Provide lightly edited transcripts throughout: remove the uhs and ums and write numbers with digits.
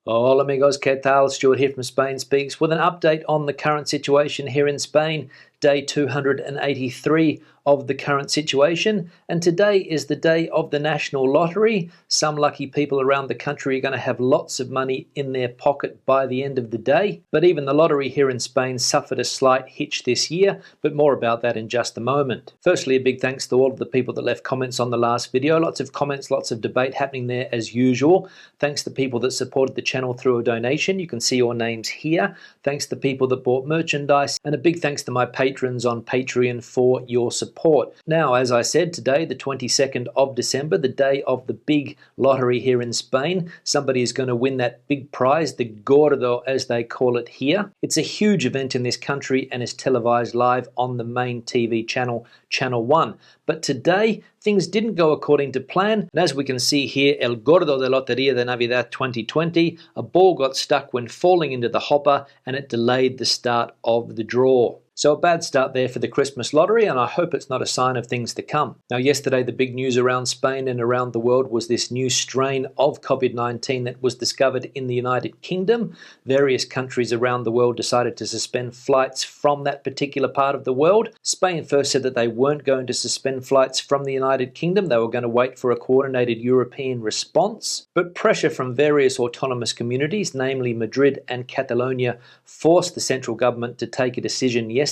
Hola amigos, ¿qué tal? Stuart here from Spain Speaks with an update on the current situation here in Spain, day 283 of the current situation, and today is the day of the national lottery. Some lucky people around the country are going to have lots of money in their pocket by the end of the day, but even the lottery here in Spain suffered a slight hitch this year, but more about that in just a moment. Firstly, a big thanks to all of the people that left comments on the last video. Lots of comments, lots of debate happening there as usual. Thanks to people that supported the channel through a donation. You can see your names here. Thanks to people that bought merchandise, and a big thanks to my patrons on Patreon for your support. Now, as I said, today, the 22nd of December, the day of the big lottery here in Spain, somebody is going to win that big prize, the Gordo as they call it here. It's a huge event in this country and is televised live on the main TV channel, Channel 1. But today, things didn't go according to plan, and as we can see here, El Gordo de Lotería de Navidad 2020, a ball got stuck when falling into the hopper and it delayed the start of the draw. So a bad start there for the Christmas lottery, and I hope it's not a sign of things to come. Now, yesterday, the big news around Spain and around the world was this new strain of COVID-19 that was discovered in the United Kingdom. Various countries around the world decided to suspend flights from that particular part of the world. Spain first said that they weren't going to suspend flights from the United Kingdom. They were going to wait for a coordinated European response. But pressure from various autonomous communities, namely Madrid and Catalonia, forced the central government to take a decision yesterday,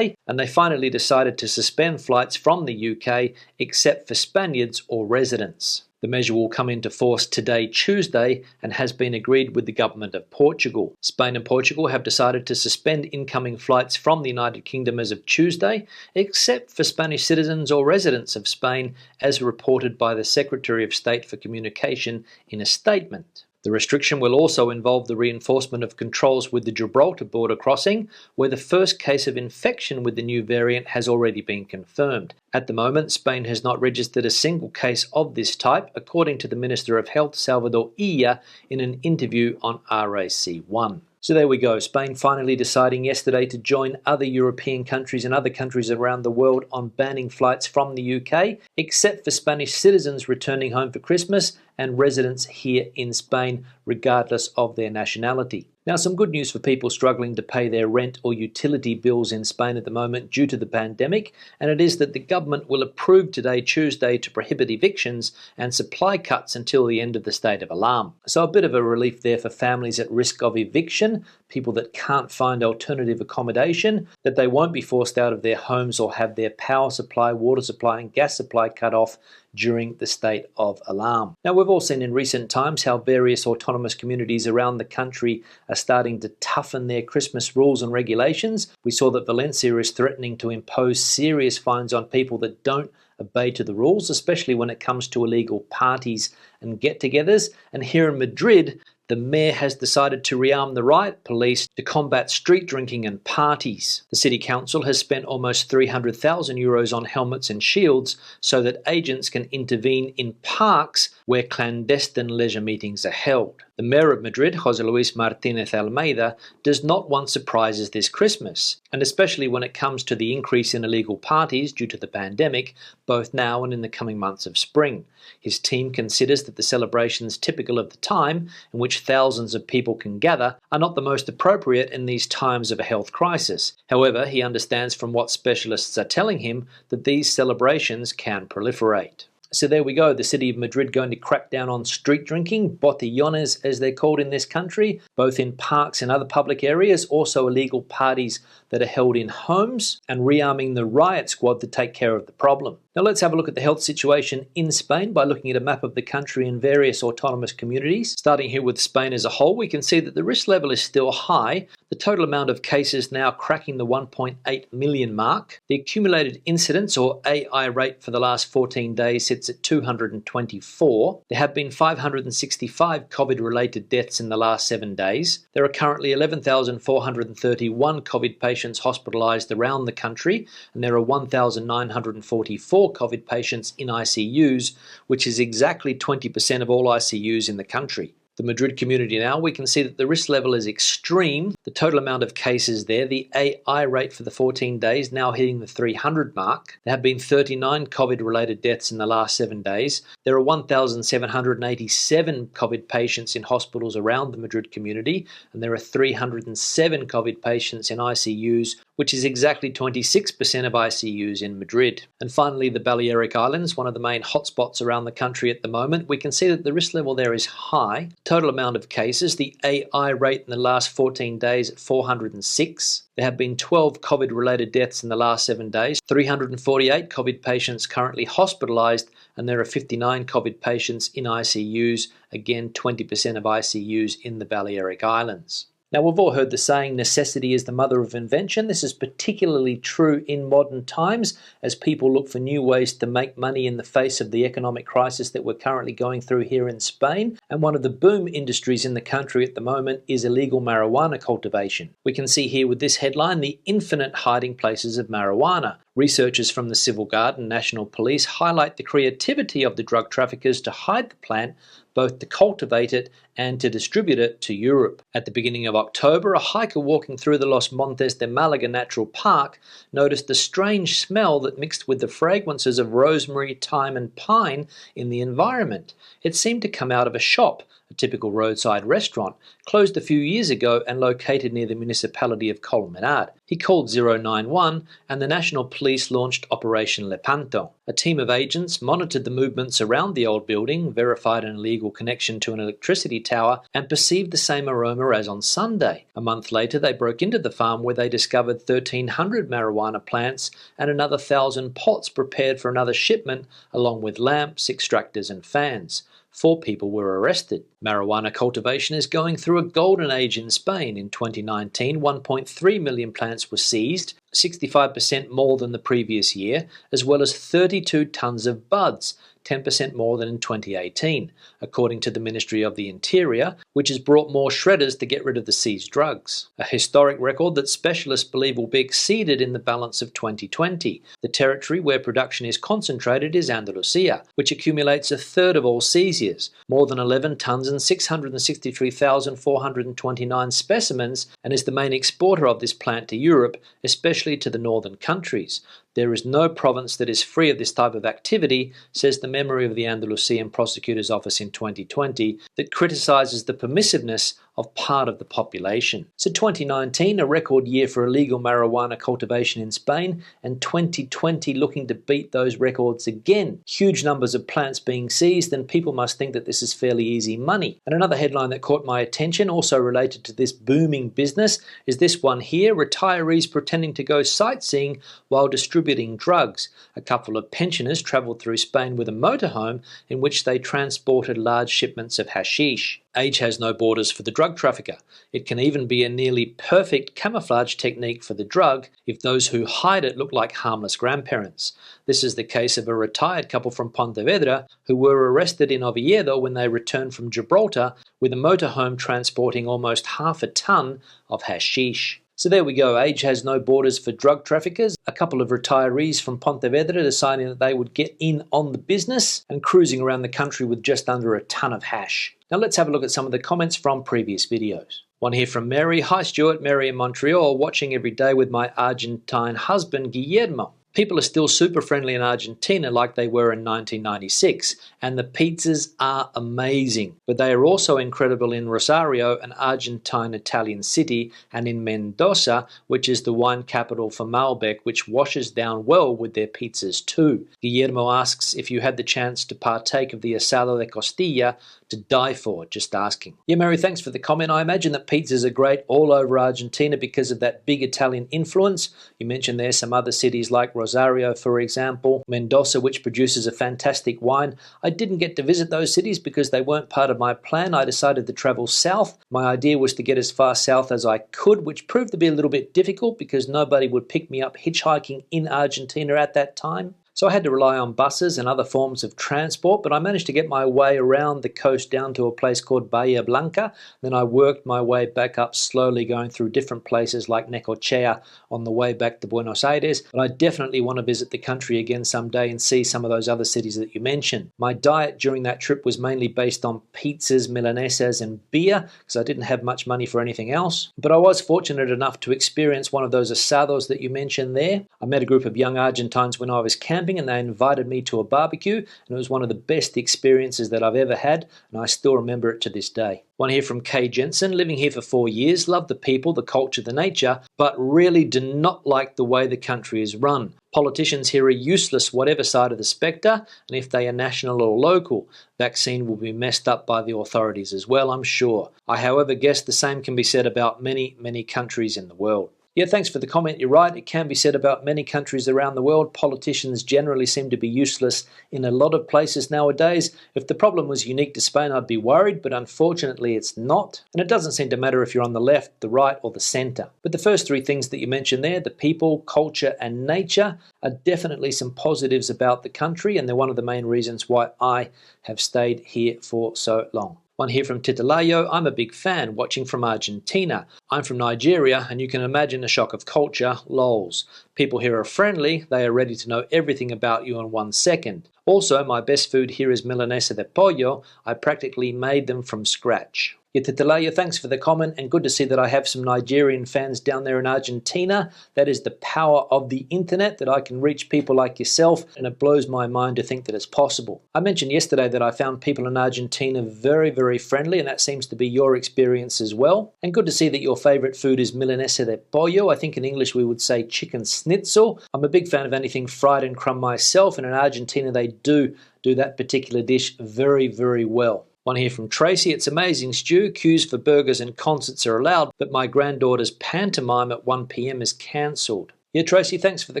and they finally decided to suspend flights from the UK except for Spaniards or residents. The measure will come into force today, Tuesday, and has been agreed with the government of Portugal. Spain and Portugal have decided to suspend incoming flights from the United Kingdom as of Tuesday, except for Spanish citizens or residents of Spain, as reported by the Secretary of State for Communication in a statement. The restriction will also involve the reinforcement of controls with the Gibraltar border crossing, where the first case of infection with the new variant has already been confirmed. At the moment, Spain has not registered a single case of this type, according to the Minister of Health, Salvador Illa, in an interview on RAC1. So there we go, Spain finally deciding yesterday to join other European countries and other countries around the world on banning flights from the UK, except for Spanish citizens returning home for Christmas and residents here in Spain, regardless of their nationality. Now, some good news for people struggling to pay their rent or utility bills in Spain at the moment due to the pandemic, and it is that the government will approve today, Tuesday, to prohibit evictions and supply cuts until the end of the state of alarm. So a bit of a relief there for families at risk of eviction, people that can't find alternative accommodation, that they won't be forced out of their homes or have their power supply, water supply and gas supply cut off during the state of alarm. Now, we've all seen in recent times how various autonomous communities around the country are starting to toughen their Christmas rules and regulations. We saw that Valencia is threatening to impose serious fines on people that don't obey to the rules, especially when it comes to illegal parties and get-togethers. And here in Madrid, the mayor has decided to rearm the riot police to combat street drinking and parties. The city council has spent almost 300,000 euros on helmets and shields so that agents can intervene in parks where clandestine leisure meetings are held. The mayor of Madrid, José Luis Martínez Almeida, does not want surprises this Christmas, and especially when it comes to the increase in illegal parties due to the pandemic, both now and in the coming months of spring. His team considers that the celebrations typical of the time, in which thousands of people can gather, are not the most appropriate in these times of a health crisis. However, he understands from what specialists are telling him that these celebrations can proliferate. So there we go, the city of Madrid going to crack down on street drinking, botellones as they're called in this country, both in parks and other public areas, also illegal parties that are held in homes, and rearming the riot squad to take care of the problem. Now let's have a look at the health situation in Spain by looking at a map of the country and various autonomous communities. Starting here with Spain as a whole, we can see that the risk level is still high. The total amount of cases now cracking the 1.8 million mark. The accumulated incidence, or AI rate, for the last 14 days sits at 224. There have been 565 COVID-related deaths in the last 7 days. There are currently 11,431 COVID patients hospitalised around the country, and there are 1,944 COVID patients in ICUs, which is exactly 20% of all ICUs in the country. The The Madrid community now, we can see that the risk level is extreme. The total amount of cases there, the AI rate for the 14 days now hitting the 300 mark. There have been 39 COVID-related deaths in the last 7 days. There are 1,787 COVID patients in hospitals around the Madrid community, and there are 307 COVID patients in ICUs, which is exactly 26% of ICUs in Madrid. And finally, the Balearic Islands, one of the main hotspots around the country at the moment, we can see that the risk level there is high. Total amount of cases, the AI rate in the last 14 days at 406. There have been 12 COVID-related deaths in the last 7 days, 348 COVID patients currently hospitalised, and there are 59 COVID patients in ICUs, again 20% of ICUs in the Balearic Islands. Now, we've all heard the saying, necessity is the mother of invention. This is particularly true in modern times as people look for new ways to make money in the face of the economic crisis that we're currently going through here in Spain. And one of the boom industries in the country at the moment is illegal marijuana cultivation. We can see here with this headline, the infinite hiding places of marijuana. Researchers from the Civil Guard and National Police highlight the creativity of the drug traffickers to hide the plant, both to cultivate it and to distribute it to Europe. At the beginning of October, a hiker walking through the Los Montes de Malaga Natural Park noticed a strange smell that mixed with the fragrances of rosemary, thyme and pine in the environment. It seemed to come out of a shop, a typical roadside restaurant, closed a few years ago and located near the municipality of Colmenar. He called 091 and the National Police launched Operation Lepanto. A team of agents monitored the movements around the old building, verified an illegal connection to an electricity tower, and perceived the same aroma as on Sunday. A month later, they broke into the farm where they discovered 1,300 marijuana plants and another 1,000 pots prepared for another shipment, along with lamps, extractors and fans. 4 people were arrested. Marijuana cultivation is going through a golden age in Spain. In 2019, 1.3 million plants were seized, 65% more than the previous year, as well as 32 tons of buds, 10% more than in 2018, according to the Ministry of the Interior, which has brought more shredders to get rid of the seized drugs. A historic record that specialists believe will be exceeded in the balance of 2020. The territory where production is concentrated is Andalusia, which accumulates a third of all seizures, more than 11 tons and 663,429 specimens, and is the main exporter of this plant to Europe, especially to the northern countries. There is no province that is free of this type of activity, says the memory of the Andalusian Prosecutor's Office in 2020, that criticises the permissiveness of part of the population. So 2019, a record year for illegal marijuana cultivation in Spain, and 2020 looking to beat those records again. Huge numbers of plants being seized, and people must think that this is fairly easy money. And another headline that caught my attention, also related to this booming business, is this one here, retirees pretending to go sightseeing while distributing drugs. A couple of pensioners travelled through Spain with a motorhome in which they transported large shipments of hashish. Age has no borders for the drug trafficker. It can even be a nearly perfect camouflage technique for the drug if those who hide it look like harmless grandparents. This is the case of a retired couple from Pontevedra who were arrested in Oviedo when they returned from Gibraltar with a motorhome transporting almost half a ton of hashish. So there we go, age has no borders for drug traffickers. A couple of retirees from Pontevedra deciding that they would get in on the business and cruising around the country with just under a ton of hash. Now let's have a look at some of the comments from previous videos. One here from Mary. Hi Stuart, Mary in Montreal, watching every day with my Argentine husband Guillermo. People are still super friendly in Argentina like they were in 1996, and the pizzas are amazing. But they are also incredible in Rosario, an Argentine Italian city, and in Mendoza, which is the wine capital for Malbec, which washes down well with their pizzas too. Guillermo asks if you had the chance to partake of the asado de costilla, to die for, just asking. Yeah, Mary, thanks for the comment. I imagine that pizzas are great all over Argentina because of that big Italian influence. You mentioned there's some other cities like Rosario, for example, Mendoza, which produces a fantastic wine. I didn't get to visit those cities because they weren't part of my plan. I decided to travel south. My idea was to get as far south as I could, which proved to be a little bit difficult because nobody would pick me up hitchhiking in Argentina at that time. So I had to rely on buses and other forms of transport, but I managed to get my way around the coast down to a place called Bahia Blanca. Then I worked my way back up slowly, going through different places like Necochea on the way back to Buenos Aires. But I definitely want to visit the country again someday and see some of those other cities that you mentioned. My diet during that trip was mainly based on pizzas, milanesas, and beer, because I didn't have much money for anything else. But I was fortunate enough to experience one of those asados that you mentioned there. I met a group of young Argentines when I was camping, and they invited me to a barbecue, and it was one of the best experiences that I've ever had, and I still remember it to this day. One here from Kay Jensen, living here for 4 years, love the people, the culture, the nature, but really do not like the way the country is run. Politicians here are useless whatever side of the spectre, and if they are national or local, vaccine will be messed up by the authorities as well, I'm sure. I, however, guess the same can be said about many, many countries in the world. Yeah, thanks for the comment. You're right. It can be said about many countries around the world. Politicians generally seem to be useless in a lot of places nowadays. If the problem was unique to Spain, I'd be worried, but unfortunately it's not. And it doesn't seem to matter if you're on the left, the right, or the centre. But the first three things that you mentioned there, the people, culture, and nature, are definitely some positives about the country, and they're one of the main reasons why I have stayed here for so long. One here from Titilayo, I'm a big fan, watching from Argentina. I'm from Nigeria, and you can imagine the shock of culture, lols. People here are friendly, they are ready to know everything about you in 1 second. Also, my best food here is milanesa de pollo. I practically made them from scratch. Titilayo, thanks for the comment, and good to see that I have some Nigerian fans down there in Argentina. That is the power of the internet, that I can reach people like yourself, and it blows my mind to think that it's possible. I mentioned yesterday that I found people in Argentina very, very friendly, and that seems to be your experience as well. And good to see that your favorite food is milanesa de pollo. I think in English we would say chicken schnitzel. I'm a big fan of anything fried and crumb myself, and in Argentina they do that particular dish very, very well. One here from Tracy, it's amazing, Stu. Queues for burgers and concerts are allowed, but my granddaughter's pantomime at 1 p.m. is cancelled. Yeah, Tracy, thanks for the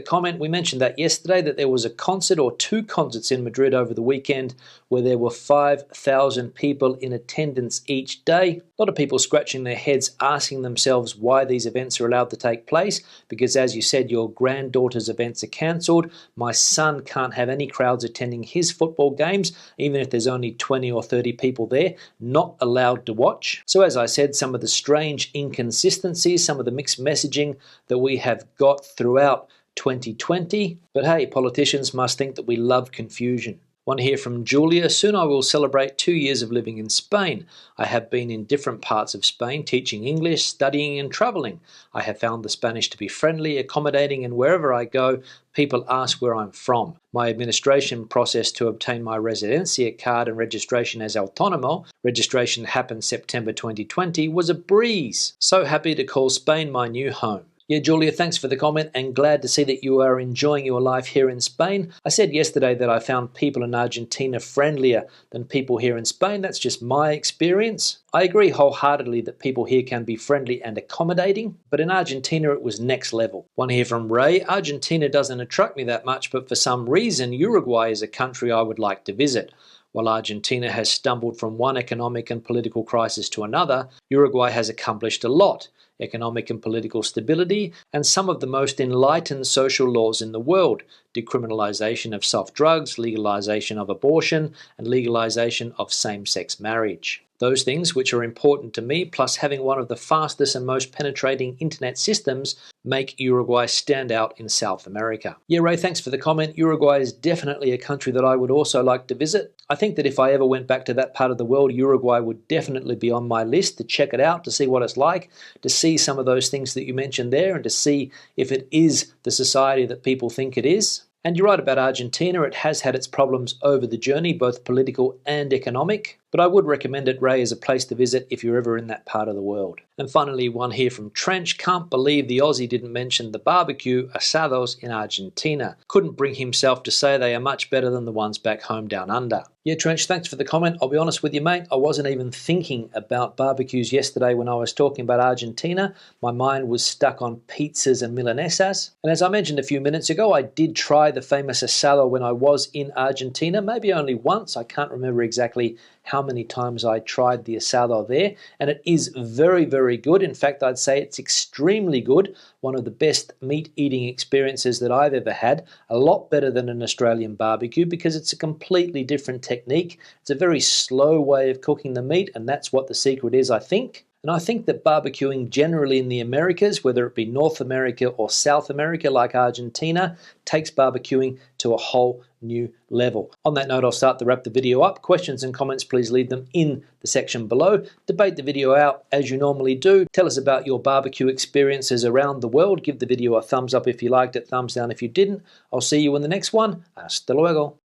comment. We mentioned that yesterday, that there was a concert or 2 concerts in Madrid over the weekend where there were 5,000 people in attendance each day. A lot of people scratching their heads asking themselves why these events are allowed to take place, because as you said, your granddaughter's events are cancelled. My son can't have any crowds attending his football games, even if there's only 20 or 30 people there, not allowed to watch. So as I said, some of the strange inconsistencies, some of the mixed messaging that we have got throughout 2020. But hey, politicians must think that we love confusion. One here from Julia, soon I will celebrate 2 years of living in Spain. I have been in different parts of Spain teaching English, studying and travelling. I have found the Spanish to be friendly, accommodating, and wherever I go, people ask where I'm from. My administration process to obtain my residencia card and registration as autónomo, registration happened September 2020, was a breeze. So happy to call Spain my new home. Yeah, Julia, thanks for the comment, and glad to see that you are enjoying your life here in Spain. I said yesterday that I found people in Argentina friendlier than people here in Spain. That's just my experience. I agree wholeheartedly that people here can be friendly and accommodating, but in Argentina it was next level. One here from Ray, Argentina doesn't attract me that much, but for some reason Uruguay is a country I would like to visit. While Argentina has stumbled from one economic and political crisis to another, Uruguay has accomplished a lot. Economic and political stability, and some of the most enlightened social laws in the world, decriminalization of soft drugs, legalization of abortion, and legalization of same-sex marriage. Those things which are important to me, plus having one of the fastest and most penetrating internet systems, make Uruguay stand out in South America. Yeah, Ray, thanks for the comment. Uruguay is definitely a country that I would also like to visit. I think that if I ever went back to that part of the world, Uruguay would definitely be on my list to check it out, to see what it's like, to see some of those things that you mentioned there, and to see if it is the society that people think it is. And you're right about Argentina, it has had its problems over the journey, both political and economic, but I would recommend it, Ray, as a place to visit if you're ever in that part of the world. And finally, one here from Trench, can't believe the Aussie didn't mention the barbecue asados in Argentina. Couldn't bring himself to say they are much better than the ones back home down under. Yeah, Trench, thanks for the comment. I'll be honest with you, mate, I wasn't even thinking about barbecues yesterday when I was talking about Argentina. My mind was stuck on pizzas and milanesas. And as I mentioned a few minutes ago, I did try the famous asado when I was in Argentina, maybe only once. I can't remember exactly how many times I tried the asado there, and it is very, very good. In fact, I'd say it's extremely good. One of the best meat eating experiences that I've ever had. A lot better than an Australian barbecue because it's a completely different technique. It's a very slow way of cooking the meat, and that's what the secret is, I think. And I think that barbecuing generally in the Americas, whether it be North America or South America like Argentina, takes barbecuing to a whole new level. On that note, I'll start to wrap the video up. Questions and comments, please leave them in the section below. Debate the video out as you normally do. Tell us about your barbecue experiences around the world. Give the video a thumbs up if you liked it, thumbs down if you didn't. I'll see you in the next one. Hasta luego.